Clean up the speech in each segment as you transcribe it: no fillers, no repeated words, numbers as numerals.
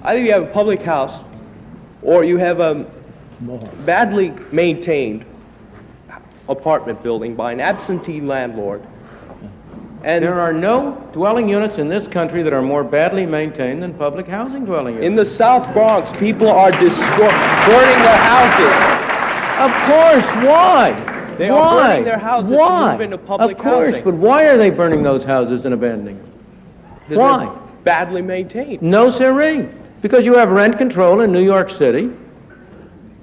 Either you have a public house or you have a badly maintained apartment building by an absentee landlord. And there are no dwelling units in this country that are more badly maintained than public housing dwelling units. In the South Bronx, people are burning their houses. Of course, why? They are burning their houses to move into public housing. Of course, but why are they burning those houses and abandoning them? Why? They're badly maintained. No, sirree. Because you have rent control in New York City,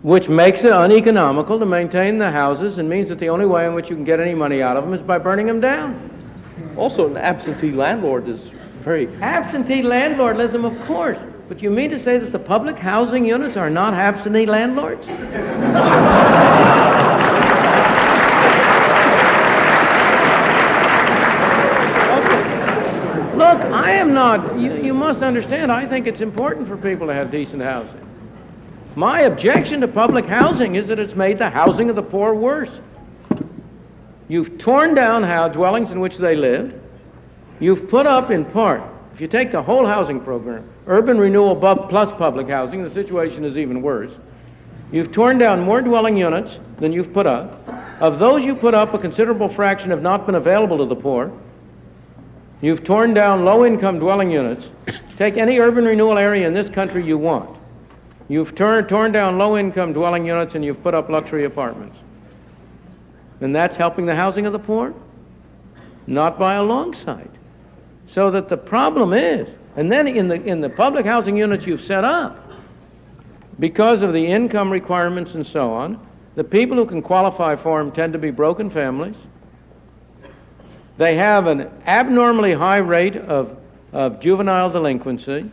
which makes it uneconomical to maintain the houses and means that the only way in which you can get any money out of them is by burning them down. Also, an absentee landlord is very... Absentee landlordism, of course. But you mean to say that the public housing units are not absentee landlords? Look, I am not... You must understand, I think it's important for people to have decent housing. My objection to public housing is that it's made the housing of the poor worse. You've torn down dwellings in which they lived. You've put up, in part, if you take the whole housing program, urban renewal plus public housing, the situation is even worse. You've torn down more dwelling units than you've put up. Of those you put up, a considerable fraction have not been available to the poor. You've torn down low-income dwelling units. Take any urban renewal area in this country you want. You've torn down low-income dwelling units and you've put up luxury apartments. And that's helping the housing of the poor? Not by a long sight. So that the problem is, and then in the public housing units you've set up, because of the income requirements and so on, the people who can qualify for them tend to be broken families. They have an abnormally high rate of juvenile delinquency,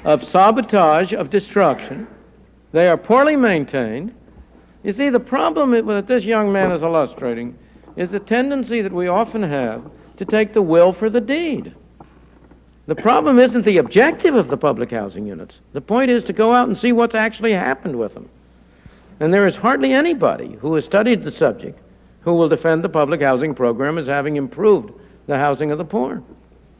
of sabotage, of destruction. They are poorly maintained. You see, the problem that this young man is illustrating is the tendency that we often have to take the will for the deed. The problem isn't the objective of the public housing units. The point is to go out and see what's actually happened with them. And there is hardly anybody who has studied the subject who will defend the public housing program as having improved the housing of the poor.